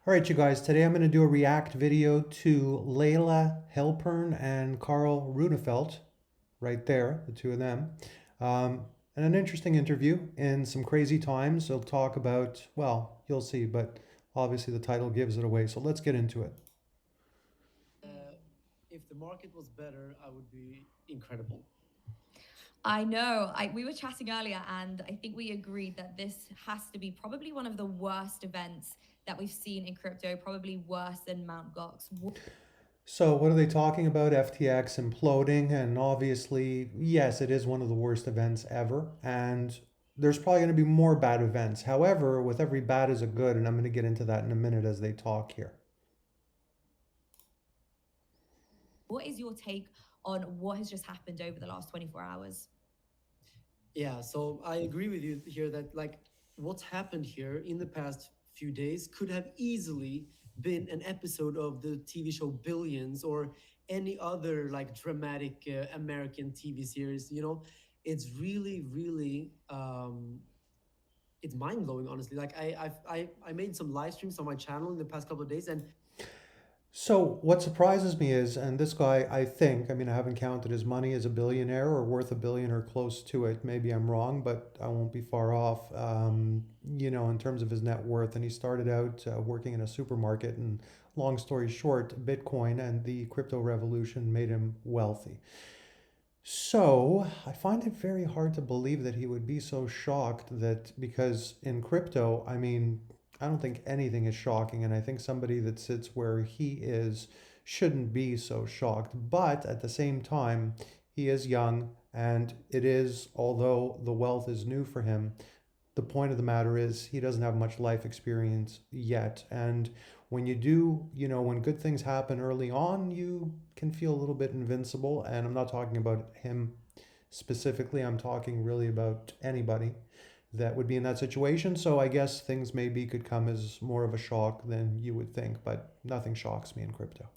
All right, you guys, today I'm going to do a react video to Layla Heilpern and Carl Runefelt, right there, the two of them. And an interesting interview in some crazy times. They'll talk about, well, you'll see, but obviously the title gives it away. So let's get into it. Uh, if the market was better, I would be incredible. I know. We were chatting earlier, and I think we agreed that this has to be probably one of the worst events that we've seen in crypto, probably worse than Mount Gox. So, what are they talking about? FTX imploding, and obviously, yes, it is one of the worst events ever. And there's probably going to be more bad events. However, with every bad is a good, and I'm going to get into that in a minute as they talk here. What is your take on what has just happened over the last 24 hours? Yeah, so I agree with you here that what's happened here in the past few days could have easily been an episode of the TV show Billions or any other like dramatic American TV series. It's really, really it's mind blowing. Honestly, I made some live streams on my channel in the past couple of days, and So, what surprises me is, and this guy, I think, I mean, I haven't counted his money as a billionaire or worth a billion or close to it. Maybe I'm wrong, but I won't be far off, in terms of his net worth. And he started out working in a supermarket. And long story short, Bitcoin and the crypto revolution made him wealthy. So I find it very hard to believe that he would be so shocked that because in crypto, I mean, I don't think anything is shocking. And I think somebody that sits where he is shouldn't be so shocked. But at the same time, he is young and it is, although the wealth is new for him, the point of the matter is he doesn't have much life experience yet. And when you do, when good things happen early on, you can feel a little bit invincible. And I'm not talking about him specifically, I'm talking really about anybody that would be in that situation. So I guess things maybe could come as more of a shock than you would think, but nothing shocks me in crypto.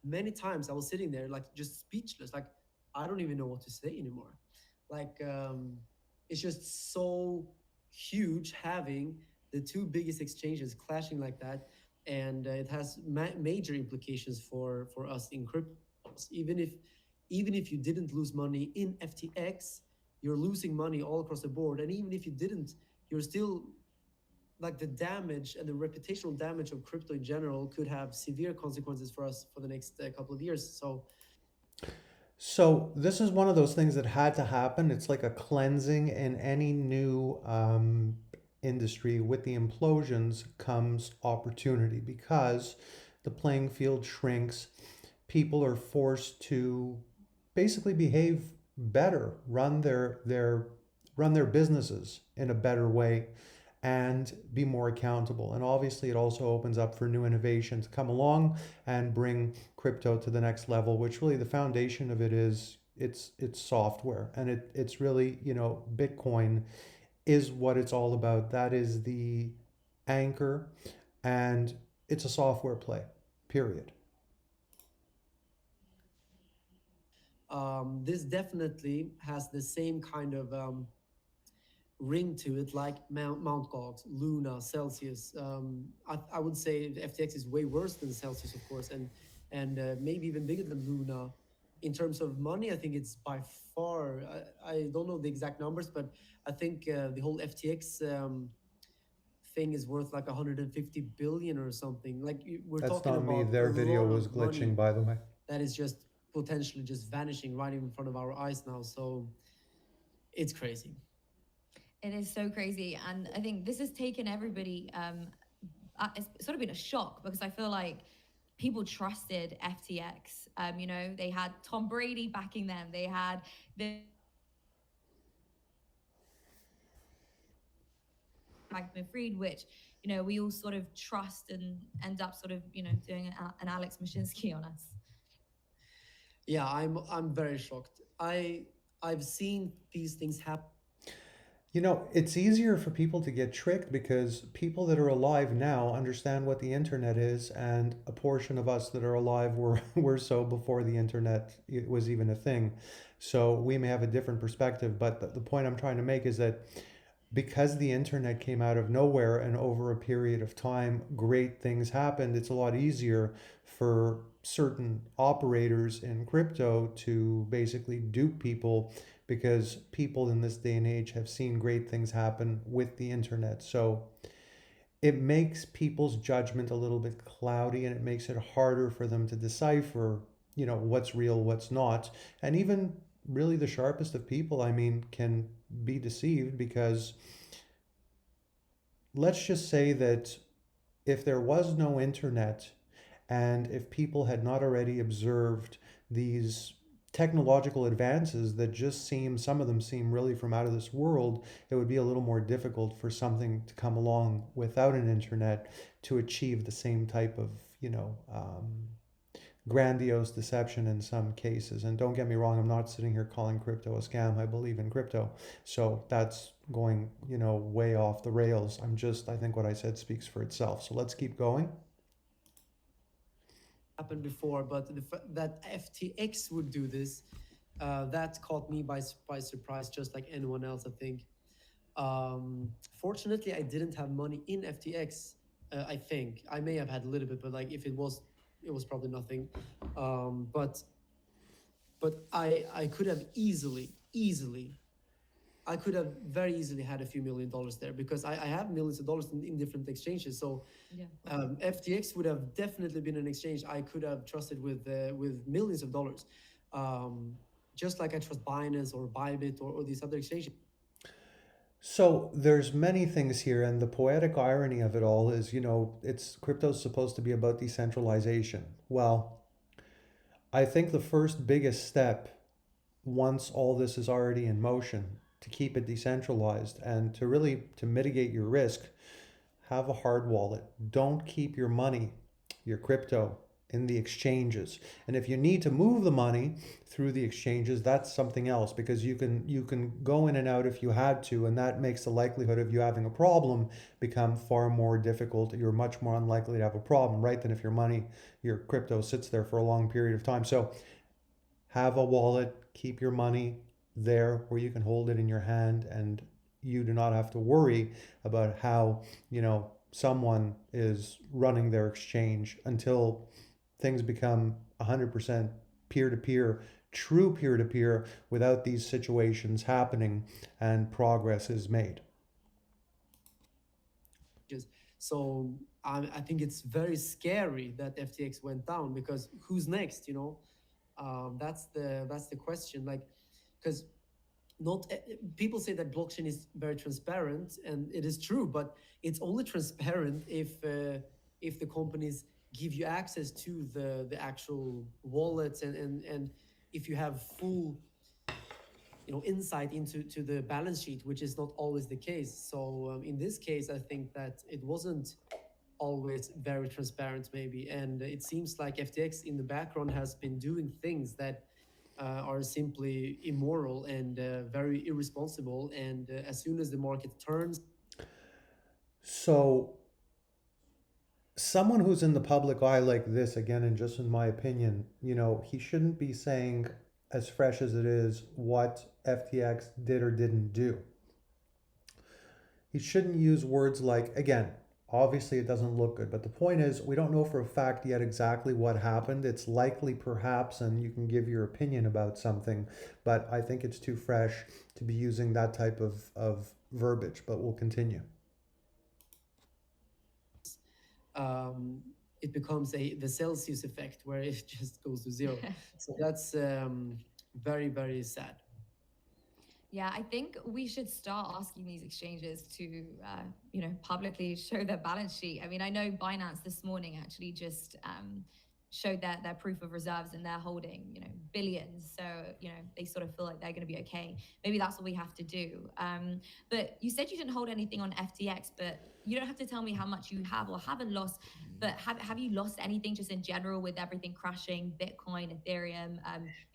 many times I was sitting there like just speechless. Like I don't even know what to say anymore. Like it's just so huge having the two biggest exchanges clashing like that, and it has major implications for us in crypto. Even if you didn't lose money in FTX, you're losing money all across the board, and even if you didn't, you're still like the damage and the reputational damage of crypto in general could have severe consequences for us for the next couple of years. So So this is one of those things that had to happen. It's like a cleansing in any new industry. With the implosions comes opportunity because the playing field shrinks. People are forced to basically behave better, run their businesses in a better way and be more accountable. And obviously, it also opens up for new innovation to come along and bring crypto to the next level, which really the foundation of it is it's software. And it's really, Bitcoin is what it's all about. That is the anchor, and it's a software play, period. this definitely has the same kind of ring to it, like Mount Gox, Luna, Celsius. I would say the FTX is way worse than Celsius, of course, and maybe even bigger than Luna. In terms of money, I think it's by far. I don't know the exact numbers, but I think the whole FTX thing is worth like 150 billion or something. Like we're That's talking not me. about a Their video lot was of glitching, money by the way. that is just potentially just vanishing right in front of our eyes now. So it's crazy. It is so crazy. And I think this has taken everybody, it's sort of been a shock because I feel like people trusted FTX. They had Tom Brady backing them, they had the Bankman Fried, which we all sort of trust and end up sort of doing an Alex Mashinsky on us. Yeah, I'm very shocked. I've seen these things happen. It's easier for people to get tricked because people that are alive now understand what the internet is, and a portion of us that are alive were, were so before the internet was even a thing. So we may have a different perspective, but the point I'm trying to make is that because the internet came out of nowhere and over a period of time great things happened, it's a lot easier for certain operators in crypto to basically dupe people because people in this day and age have seen great things happen with the internet. So it makes people's judgment a little bit cloudy and it makes it harder for them to decipher, what's real, what's not. And even really the sharpest of people, I mean, can be deceived because let's just say that if there was no internet and if people had not already observed these technological advances that just seem, some of them seem really from out of this world, it would be a little more difficult for something to come along without an internet to achieve the same type of, grandiose deception in some cases. And don't get me wrong, I'm not sitting here calling crypto a scam. I believe in crypto. So that's going, way off the rails. I think what I said speaks for itself. So let's keep going. Happened before, but that FTX would do this, that caught me by surprise, just like anyone else, I think. Fortunately, I didn't have money in FTX. I think I may have had a little bit, but like if it was probably nothing. But I could have easily I could have very easily had a few $1 million there because I have millions of dollars in different exchanges. So Yeah. FTX would have definitely been an exchange I could have trusted with millions of dollars, just like I trust Binance or Bybit or these other exchanges. So there's many things here, and the poetic irony of it all is, it's crypto's supposed to be about decentralization. Well, I think the first biggest step once all this is already in motion to keep it decentralized and to really to mitigate your risk, have a hard wallet. Don't keep your money, your crypto, in the exchanges. And if you need to move the money through the exchanges, that's something else because you can go in and out if you had to, and that makes the likelihood of you having a problem become far more difficult. You're much more unlikely to have a problem, right, than if your money, your crypto sits there for a long period of time. So have a wallet, keep your money there where you can hold it in your hand and you do not have to worry about how, someone is running their exchange until things become 100% peer to peer, true peer to peer without these situations happening and progress is made. So I think it's very scary that FTX went down because who's next? That's the question. Like, because not people say that blockchain is very transparent, and it is true, but it's only transparent if the companies give you access to the actual wallets and if you have full insight into the balance sheet, which is not always the case. So in this case, I think that it wasn't always very transparent, maybe, and it seems like FTX in the background has been doing things that are simply immoral and very irresponsible. And as soon as the market turns, So someone who's in the public eye like this, again, and just in my opinion, he shouldn't be saying, as fresh as it is, what FTX did or didn't do. He shouldn't use words like, again, obviously it doesn't look good, but the point is, we don't know for a fact yet exactly what happened. It's likely, perhaps, and you can give your opinion about something, but I think it's too fresh to be using that type of verbiage, but we'll continue. um, it becomes the Celsius effect where it just goes to zero. So that's very, very sad. Yeah, I think we should start asking these exchanges to, publicly show their balance sheet. I mean, I know Binance this morning actually just showed their proof of reserves and they're holding, billions. So, they sort of feel like they're going to be okay. Maybe that's what we have to do. But you said you didn't hold anything on FTX, but you don't have to tell me how much you have or haven't lost. But have you lost anything just in general with everything crashing, Bitcoin, Ethereum,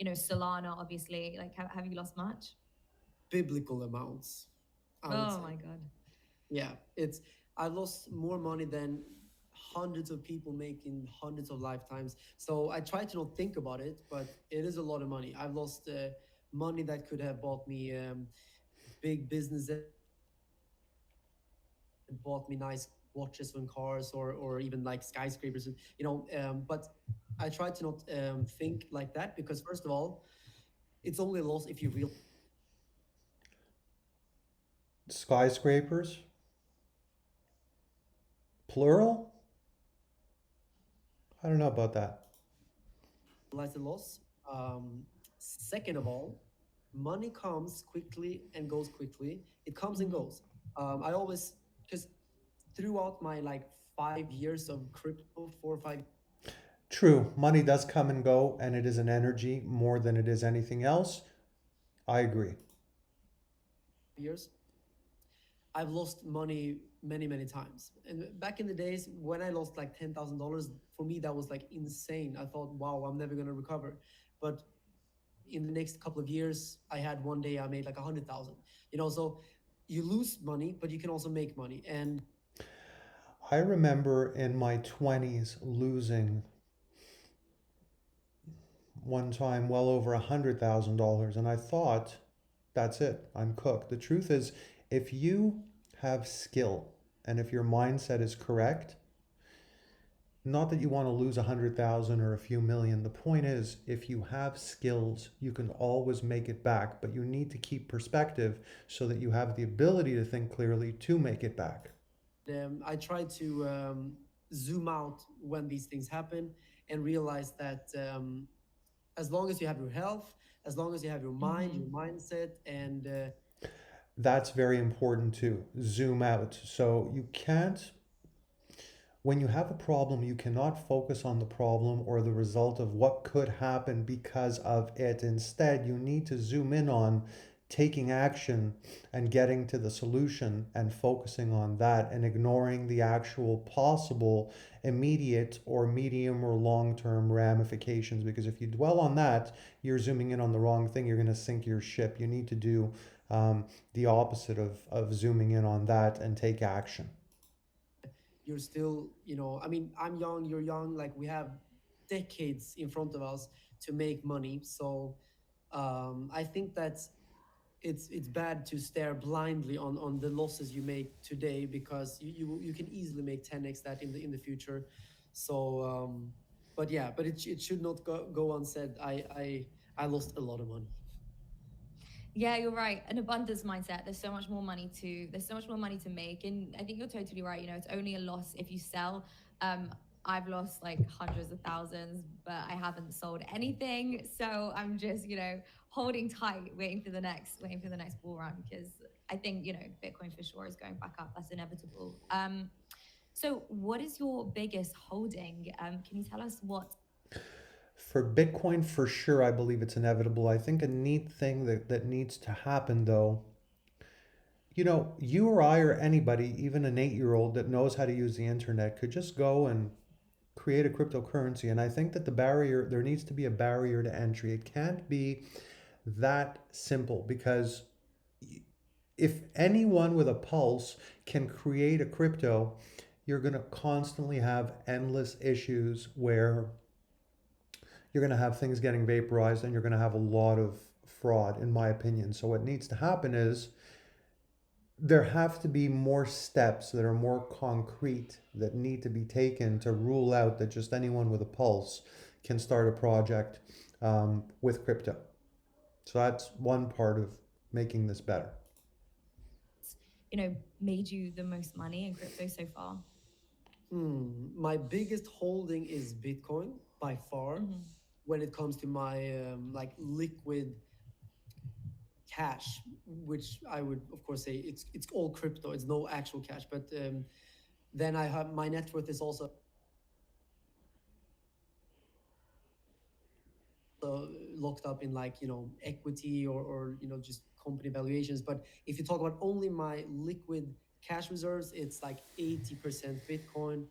Solana, obviously? Like, have you lost much? Biblical amounts, I would Oh say. my God. Yeah, it's I lost more money than hundreds of people make in hundreds of lifetimes. So I try to not think about it, but it is a lot of money. I've lost money that could have bought me big businesses bought me nice watches and cars, or even like skyscrapers, but I try to not think like that, because first of all, it's only a loss if you realize Skyscrapers, plural? I don't know about that. the loss. Second of all, money comes quickly and goes quickly. It comes and Hmm. goes. I always, because throughout my like 5 years of crypto, 4 or 5 True, money does come and go, and it is an energy more than it is anything else. I agree. years, I've lost money many, many times. And back in the days when I lost like $10,000, for me that was like insane. I thought, wow, I'm never gonna recover. But in the next couple of years, I had one day I made like 100,000. So you lose money, but you can also make money. And I remember in my 20s losing one time well over $100,000, and I thought, that's it, I'm cooked. The truth is, if you have skill and if your mindset is correct, not that you want to lose 100,000 or a few million. The point is, if you have skills, you can always make it back, but you need to keep perspective so that you have the ability to think clearly to make it back. I try to zoom out when these things happen, and realize that as long as you have your health, as long as you have your mind, your Hmm. mindset, and That's very important too. Zoom out. So you can't, when you have a problem, you cannot focus on the problem or the result of what could happen because of it. Instead, you need to zoom in on taking action and getting to the solution and focusing on that and ignoring the actual possible immediate or medium or long term ramifications. Because if you dwell on that, you're zooming in on the wrong thing. You're going to sink your ship. You need to do the opposite of zooming in on that and take action. you're still, I mean, I'm young, you're young, like we have decades in front of us to make money. So I think that it's bad to stare blindly on the losses you make today, because you can easily make 10x that in the future. So but yeah, but it should not go unsaid. I lost a lot of money. Yeah, you're right. An abundance mindset. There's so much more money to make. And I think you're totally right. It's only a loss if you sell. Um, I've lost like hundreds of thousands, but I haven't sold anything. So I'm just, holding tight, waiting for the next bull run, because I think, Bitcoin for sure is going back up. That's inevitable. So what is your biggest holding? Can you tell us what? For Bitcoin, for sure, I believe it's inevitable. I think a neat thing that needs to happen, though, you or I or anybody, even an 8-year old that knows how to use the internet, could just go and create a cryptocurrency. And I think that there needs to be a barrier to entry. It can't be that simple because if anyone with a pulse can create a crypto, you're going to constantly have endless issues where you're going to have things getting vaporized and you're going to have a lot of fraud, in my opinion. So, what needs to happen is there have to be more steps that are more concrete that need to be taken to rule out that just anyone with a pulse can start a project with crypto. So, that's one part of making this better. Made you the most money in crypto so far? My biggest holding is Bitcoin by far, Hmm. when it comes to my like liquid cash, which I would of course say it's all crypto. It's no actual cash, but then I have my net worth is also locked up in like equity, or just company valuations. But if you talk about only my liquid cash reserves, it's like 80% Bitcoin,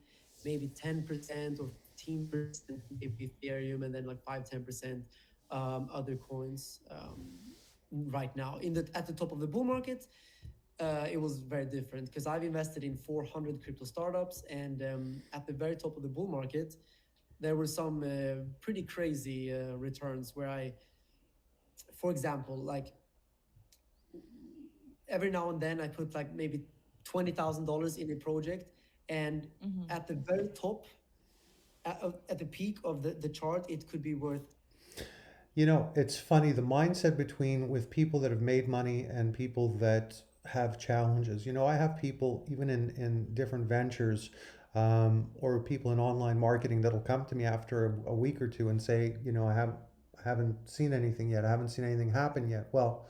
maybe 10% or 15% maybe Ethereum, and then like 5-10% other coins. Right now, at the top of the bull market, it was very different, because I've invested in 400 crypto startups, and at the very top of the bull market, there were some pretty crazy returns where for example, like every now and then I put like maybe $20,000 in a project, and Hmm. at the very top, at the peak of the chart, it could be worth. You know, it's funny the mindset between with people that have made money and people that have challenges. You know, I have people even in different ventures, or people in online marketing that'll come to me after a week or two and say, you know, I haven't seen anything yet. I haven't seen anything happen yet. Well,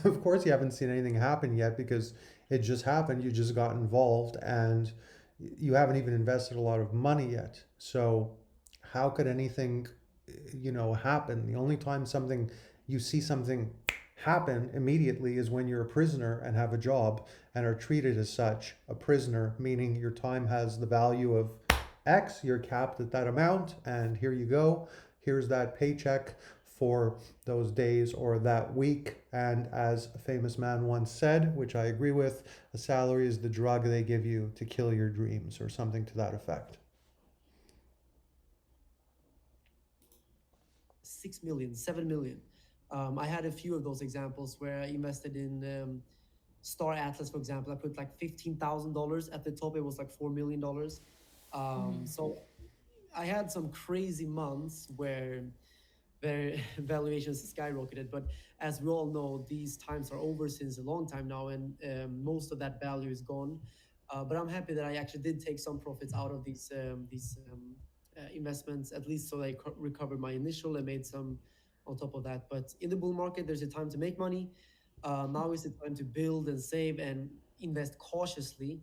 of course you haven't seen anything happen yet because it just happened. You just got involved and you haven't even invested a lot of money yet. So how could anything, you know, happen? The only time something you see something happen immediately is when you're a prisoner and have a job and are treated as such, a prisoner, meaning your time has the value of X, you're capped at that amount, and here you go. Here's that paycheck for those days or that week. And as a famous man once said, which I agree with, a salary is the drug they give you to kill your dreams, or something to that effect. 6 million, 7 million. I had a few of those examples where I invested in Star Atlas, for example. I put like $15,000 at the top. It was like $4 million. Hmm. So I had some crazy months where their valuations skyrocketed. But as we all know, these times are over since a long time now, and most of that value is gone. But I'm happy that I actually did take some profits out of these investments, at least so I recovered my initial and made some on top of that. But in the bull market, there's a time to make money. Now is the time to build and save and invest cautiously.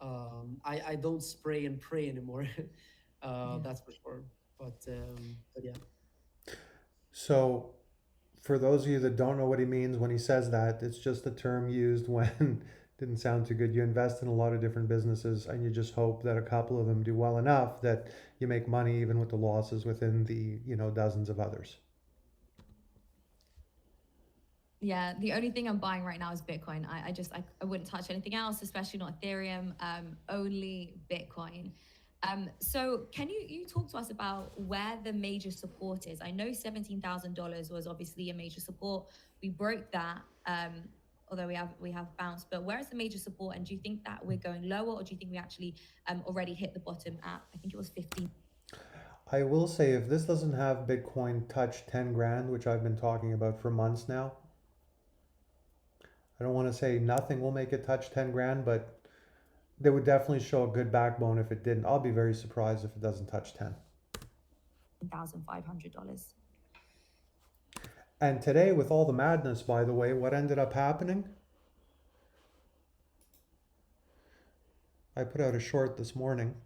I don't spray and pray anymore. Yeah. That's for sure. But yeah. So, for those of you that don't know what he means when he says that, it's just a term used when didn't sound too good. You invest in a lot of different businesses and you just hope that a couple of them do well enough that you make money even with the losses within the, you know, dozens of others. Yeah, the only thing I'm buying right now is Bitcoin. I wouldn't touch anything else, especially not Ethereum. Only Bitcoin. So can you talk to us about where the major support is? I know $17,000 was obviously a major support. We broke that, although we have bounced. But where is the major support? And do you think that we're going lower, or do you think we actually already hit the bottom at, I think it was 15? I will say if this doesn't have Bitcoin touch 10 grand, which I've been talking about for months now, I don't want to say nothing will make it touch 10 grand, but they would definitely show a good backbone if it didn't. I'll be very surprised if it doesn't touch 10. $1,500. And today, with all the madness, by the way, what ended up happening? I put out a short this morning,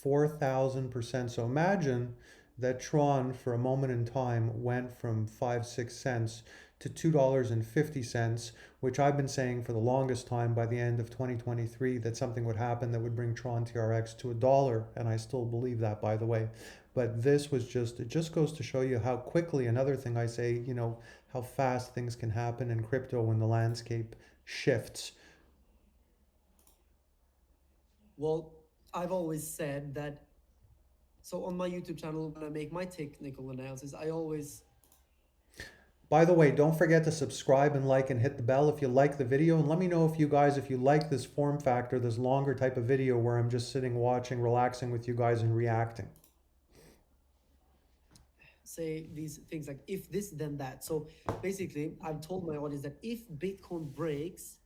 4,000%. So imagine that Tron, for a moment in time, went from 5, 6 cents to $2.50, which I've been saying for the longest time by the end of 2023 that something would happen that would bring Tron TRX to $1. And I still believe that, by the way. But this was just, it just goes to show you how quickly, another thing I say, you know, how fast things can happen in crypto when the landscape shifts. Well, I've always said that. So on my YouTube channel, when I make my technical analysis, I always By the way, don't forget to subscribe and like and hit the bell if you like the video. And let me know if you guys, if you like this form factor, this longer type of video where I'm just sitting, watching, relaxing with you guys and reacting. say these things like if this, then that. So basically, I've told my audience that if Bitcoin breaks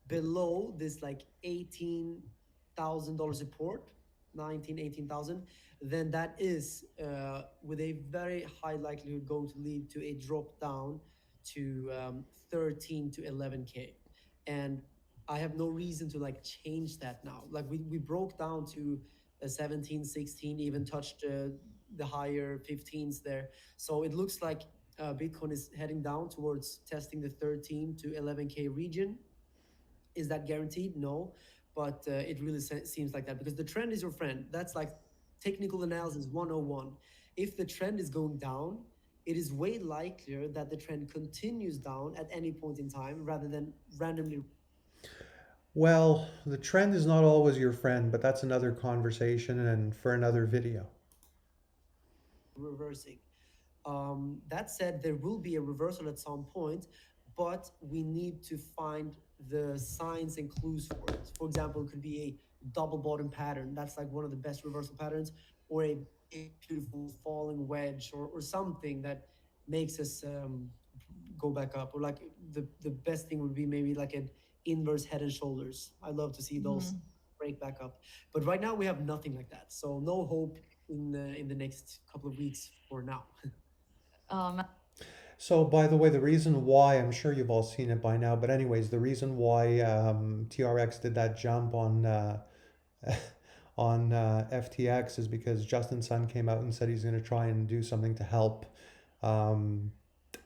below this like $18,000 support, 19, 18,000, then that is with a very high likelihood going to lead to a drop down to 13 to 11K. And I have no reason to like change that now. Like we broke down to 17, 16, even touched the higher 15s there. So it looks like Bitcoin is heading down towards testing the 13 to 11K region. Is that guaranteed? No, but it really seems like that because the trend is your friend. That's like technical analysis 101. If the trend is going down, it is way likelier that the trend continues down at any point in time rather than randomly Well, the trend is not always your friend, but that's another conversation and for another video. reversing. That said, there will be a reversal at some point, but we need to find the signs and clues for it. For example, it could be a double bottom pattern. That's like one of the best reversal patterns, or a big, beautiful falling wedge, or something that makes us go back up. Or like the best thing would be maybe like an inverse head and shoulders. I love to see those Mhm. break back up. But right now we have nothing like that. So no hope in the next couple of weeks for now. Oh man. So, by the way, the reason why, I'm sure you've all seen it by now, but anyways, the reason why TRX did that jump on on FTX is because Justin Sun came out and said he's going to try and do something to help um,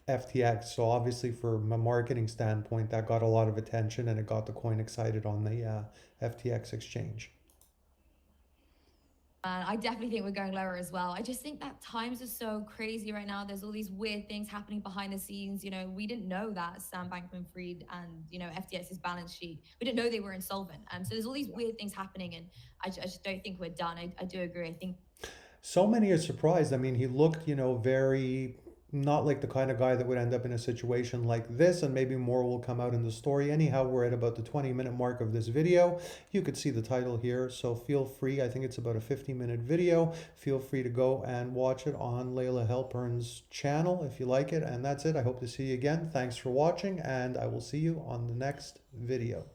FTX. So obviously, from a marketing standpoint, that got a lot of attention and it got the coin excited on the FTX exchange. I definitely think we're going lower as well. I just think that times are so crazy right now. There's all these weird things happening behind the scenes. You know, we didn't know that Sam Bankman-Fried and FTX's balance sheet. We didn't know they were insolvent. So there's all these weird things happening, and I just don't think we're done. I do agree. I think So many are surprised. I mean, he looked, very not like the kind of guy that would end up in a situation like this, and maybe more will come out in the story. Anyhow, we're at about the 20-minute mark of this video. You could see the title here, so feel free. I think it's about a 50-minute video. Feel free to go and watch it on Laylah Heilpern's channel if you like it. And that's it. I hope to see you again. Thanks for watching, and I will see you on the next video.